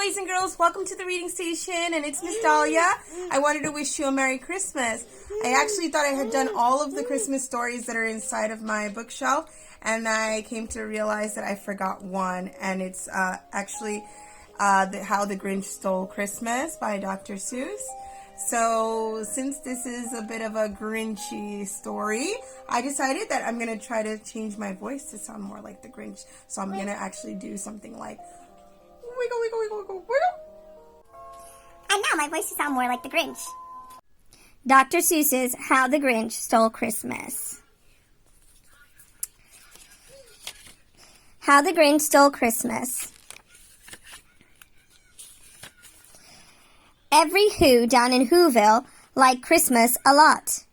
boys and girls, welcome to the reading station, and it's Ms.Dahlia. I wanted to wish you a Merry Christmas. I actually thought I had done all of the Christmas stories that are inside of my bookshelf, and I came to realize that I forgot one, and it's actually How the Grinch Stole Christmas by Dr. Seuss. So since this is a bit of a Grinchy story, I decided that I'm going to try to change my voice to sound more like the Grinch. So I'm going to actually do something like wiggle, wiggle, wiggle, wiggle, wiggle. And now my voice will sound more like the Grinch. Dr. Seuss's How the Grinch Stole Christmas. How the Grinch Stole Christmas. Every Who down in Whoville liked Christmas a lot.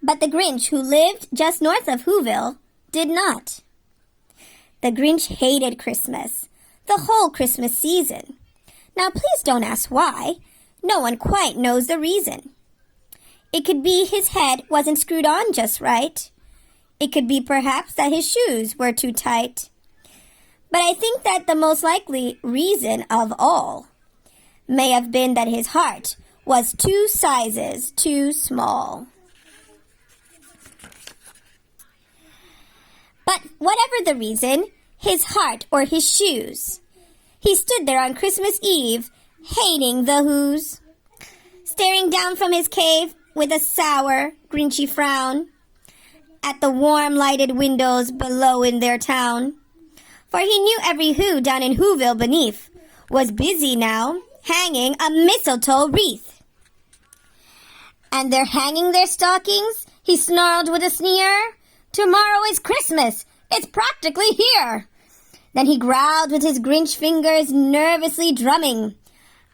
But the Grinch who lived just north of Whoville did not. The Grinch hated Christmas, the whole Christmas season. Now please don't ask why. No one quite knows the reason. It could be his head wasn't screwed on just right. It could be perhaps that his shoes were too tight. But I think that the most likely reason of all may have been that his heart was 2 sizes too small. But whatever the reason, his heart or his shoes, he stood there on Christmas Eve, hating the Who's, staring down from his cave with a sour, Grinchy frown at the warm lighted windows below in their town. For he knew every Who down in Whoville beneath was busy now, hanging a mistletoe wreath. And they're hanging their stockings, he snarled with a sneer. Tomorrow is Christmas, it's practically here. Then he growled with his Grinch fingers nervously drumming.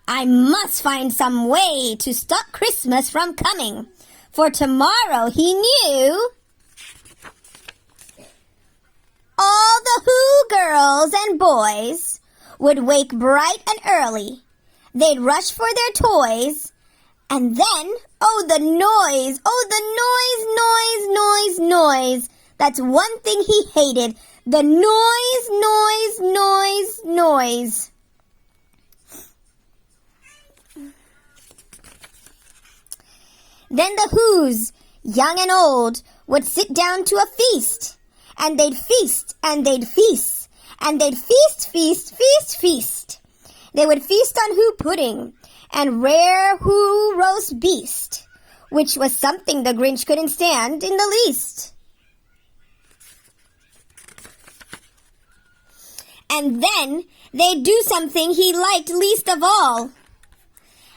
I must find some way to stop Christmas from coming. For tomorrow, he knew, all the Who girls and boys would wake bright and early. They'd rush for their toys. And then, oh, the noise, noise. That's one thing he hated. The noise. Then the Who's, young and old, would sit down to a feast. And they'd feast, and they'd feast, and they'd feast. They would feast on Who pudding and rare Who roast beast, which was something the Grinch couldn't stand in the least. And then they'd do something he liked least of all.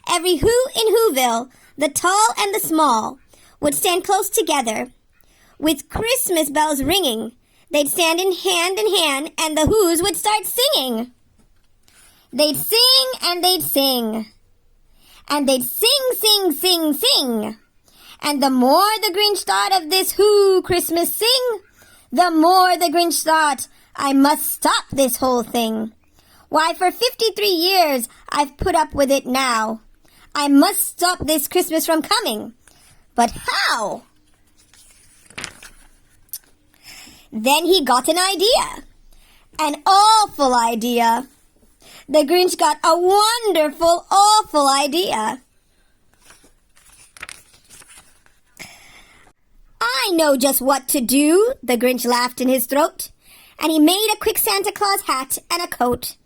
Every Who in Whoville, the tall and the small, would stand close together. With Christmas bells ringing, they'd stand in hand, and the Who's would start singing. They'd sing, and they'd sing. And they'd sing. And the more the Grinch thought of this Who Christmas sing, the more the Grinch thought, I must stop this whole thing. Why, for 53 years I've put up with it now. I must stop this Christmas from coming. But how? Then he got an idea. An awful idea. The Grinch got a wonderful, awful idea. I know just what to do, the Grinch laughed in his throat. And he made a quick Santa Claus hat and a coat.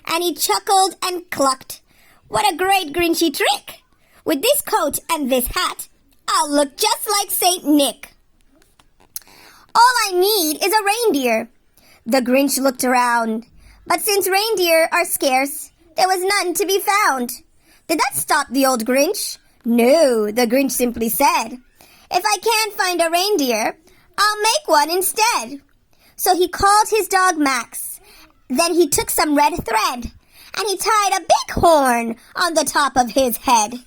And he chuckled and clucked. What a great Grinchy trick! With this coat and this hat, I'll look just like Saint Nick. All I need is a reindeer. The Grinch looked around. But since reindeer are scarce, there was none to be found. Did that stop the old Grinch? No, the Grinch simply said, if I can't find a reindeer, I'll make one instead. So he called his dog Max. Then he took some red thread, and he tied a big horn on the top of his head.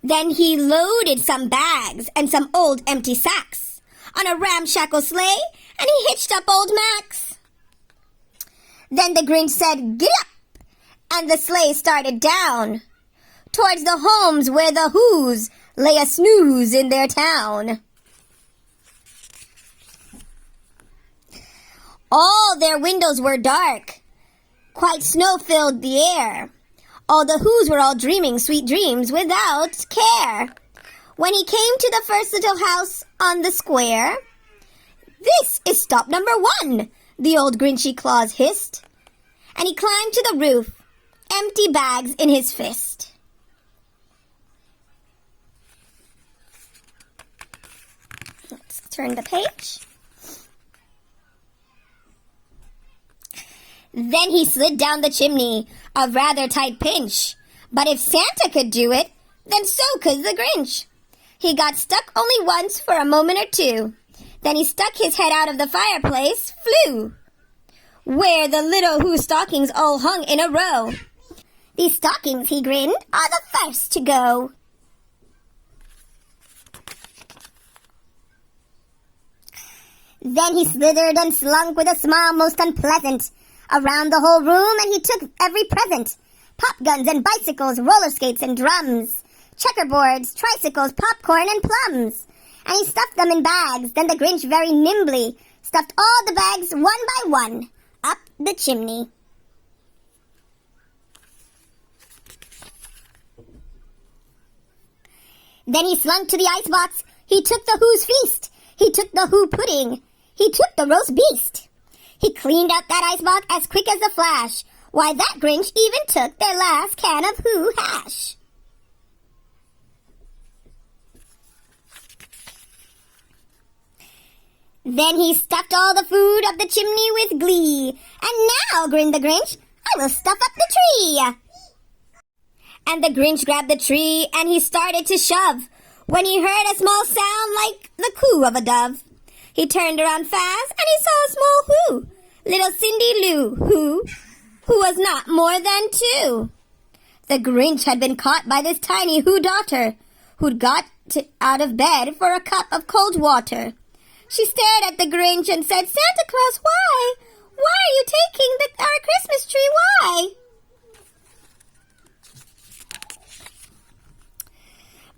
Then he loaded some bags and some old empty sacks on a ramshackle sleigh, and he hitched up old Max. Then the Grinch said, get up, and the sleigh started down towards the homes where the Who's lay a snooze in their town. All their windows were dark. Quite snow filled the air. All the Whos were all dreaming sweet dreams without care. When he came to the first little house on the square, "This is stop number 1, the old Grinchy Claus hissed. And he climbed to the roof, empty bags in his fist. Let's turn the page. Then he slid down the chimney, a rather tight pinch. But if Santa could do it, then so could the Grinch. He got stuck only once for a moment or two. Then he stuck his head out of the fireplace, flew, where the little Who stockings all hung in a row. These stockings, he grinned, are the first to go. Then he slithered and slunk with a smile most unpleasant around the whole room, and he took every present. Pop guns and bicycles, roller skates and drums, checkerboards, tricycles, popcorn and plums. And he stuffed them in bags. Then the Grinch very nimbly stuffed all the bags one by one up the chimney. Then he slunk to the icebox. He took the Who's feast. He took the Who pudding. He took the roast beast. He cleaned out that icebox as quick as a flash. Why, that Grinch even took their last can of Who hash. Then he stuffed all the food up the chimney with glee. And now, grinned the Grinch, I will stuff up the tree. And the Grinch grabbed the tree and he started to shove when he heard a small sound like the coo of a dove. He turned around fast and he saw a small Who, little Cindy Lou, who was not more than 2. The Grinch had been caught by this tiny Who daughter, who'd got out of bed for a cup of cold water. She stared at the Grinch and said, Santa Claus, why? Why are you taking our Christmas tree? Why?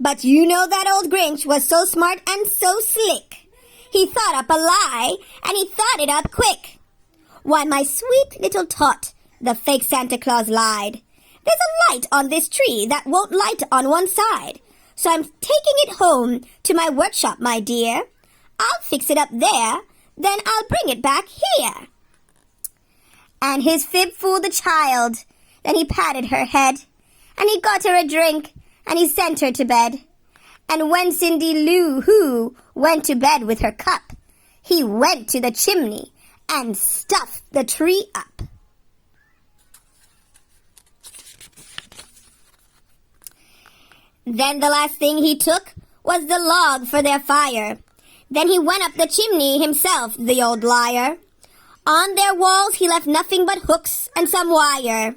But you know that old Grinch was so smart and so slick. He thought up a lie, and he thought it up quick. Why, my sweet little tot, the fake Santa Claus lied. There's a light on this tree that won't light on one side. So I'm taking it home to my workshop, my dear. I'll fix it up there, then I'll bring it back here. And his fib fooled the child. Then he patted her head, and he got her a drink, and he sent her to bed. And when Cindy Lou Who went to bed with her cup, he went to the chimney and stuffed the tree up. Then the last thing he took was the log for their fire. Then he went up the chimney himself, the old liar. On their walls he left nothing but hooks and some wire.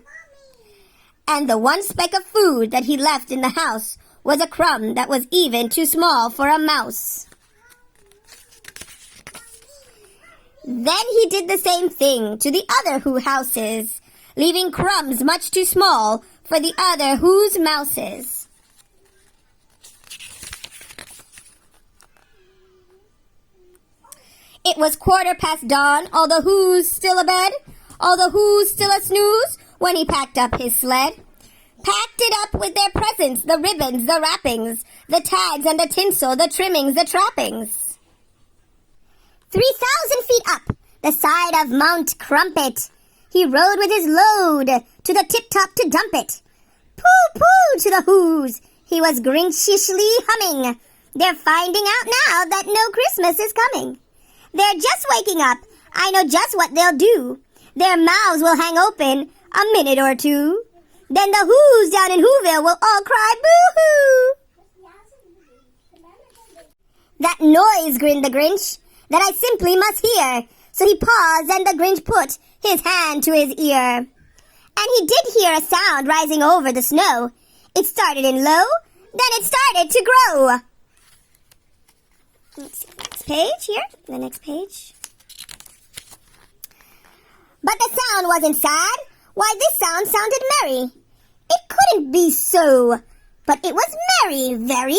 And the one speck of food that he left in the house was a crumb that was even too small for a mouse. Then he did the same thing to the other Who houses, leaving crumbs much too small for the other Who's mouses. It was 15:15 dawn, all the Who's still abed, all the Who's still a snooze, when he packed up his sled. Packed it up with their presents, the ribbons, the wrappings, the tags and the tinsel, the trimmings, the trappings. 3,000 feet up, the side of Mount Crumpet, he rode with his load to the tip-top to dump it. Pooh-pooh to the Who's, he was grinchishly humming. They're finding out now that no Christmas is coming. They're just waking up. I know just what they'll do. Their mouths will hang open a minute or two. Then the Who's down in Whoville will all cry boo-hoo. That noise, grinned the Grinch, that I simply must hear. So he paused and the Grinch put his hand to his ear. And he did hear a sound rising over the snow. It started in low, then it started to grow. Let's see the next page here. The next page. But the sound wasn't sad. Why, this sound sounded merry. It couldn't be so, but it was merry, very.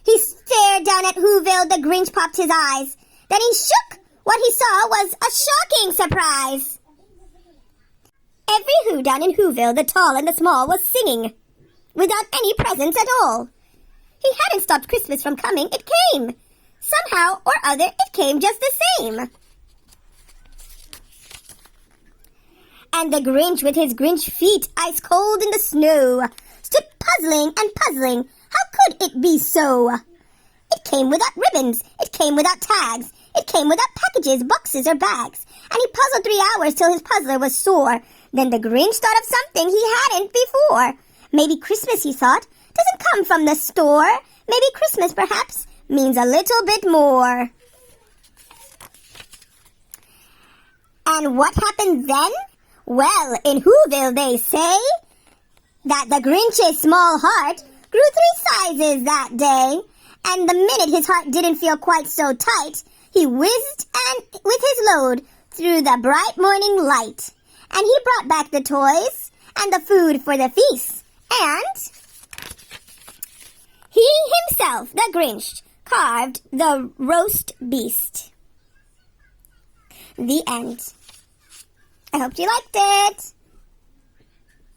He stared down at Whoville, the Grinch popped his eyes. Then he shook What he saw was a shocking surprise. Every Who down in Whoville, the tall and the small, was singing, without any presents at all. He hadn't stopped Christmas from coming. It came. Somehow or other, it came just the same. And the Grinch, with his Grinch feet ice cold in the snow, stood puzzling and puzzling. How could it be so? It came without ribbons. It came without tags. It came without packages, boxes, or bags. And he puzzled 3 hours till his puzzler was sore. Then the Grinch thought of something he hadn't before. Maybe Christmas, he thought, doesn't come from the store. Maybe Christmas, perhaps, means a little bit more. And what happened then? Well, in Whoville they say that the Grinch's small heart grew 3 sizes that day. And the minute his heart didn't feel quite so tight, he whizzed with his load through the bright morning light. And he brought back the toys and the food for the feast. And he himself, the Grinch, carved the roast beast. The end. I hope you liked it.